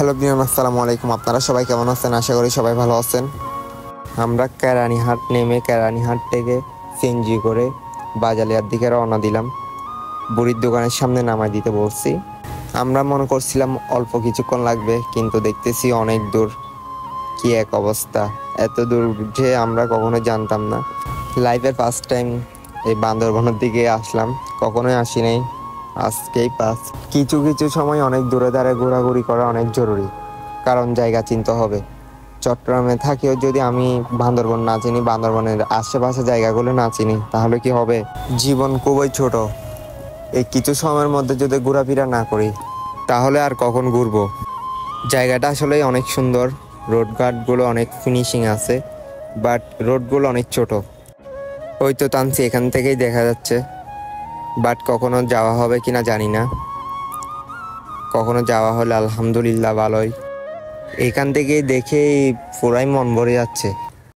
Hello বিয়ান, আসসালামু আলাইকুম। আপনারা সবাই কেমন আছেন? আশা করি সবাই ভালো আছেন। আমরা কেরানীহাট নেমে কেরানীহাট থেকে সিএনজি করে বাজালিয়ার দিকে রওনা দিলাম। বুড়ির দোকানের সামনে নামাই দিতে বলছি। আমরা মনে করছিলাম অল্প কিছুক্ষণ লাগবে, কিন্তু দেখতেছি অনেক দূর। কি এক অবস্থা! এত দূর যে আমরা কখনো জানতাম না। লাইফে ফার্স্ট টাইম এই বান্দরবনের দিকে আসলাম, কখনোই আসি নাই, আজকেই ফার্স্ট। কিছু কিছু সময় অনেক দূরে দাঁড়ে ঘোরাঘুরি করা অনেক জরুরি, কারণ জায়গা চিনতে হবে। চট্টগ্রামে থাকিও যদি আমি বান্দরবন না চিনি, বান্দরবনের আশেপাশে জায়গাগুলো না চিনি, তাহলে কি হবে? জীবন খুবই ছোট। এই কিছু সময়ের মধ্যে যদি ঘোরাফেরা না করি, তাহলে আর কখন ঘুরবো? জায়গাটা আসলে অনেক সুন্দর, রোডঘাটগুলো অনেক ফিনিশিং আছে, বাট রোডগুলো অনেক ছোট। ওই তো টানছি, এখান থেকেই দেখা যাচ্ছে, বাট কখনো যাওয়া হবে কিনা জানি না। কখনো যাওয়া হলে আলহামদুলিল্লাহ ভালোই। এখান থেকে দেখেই পুরাই মন ভরে যাচ্ছে।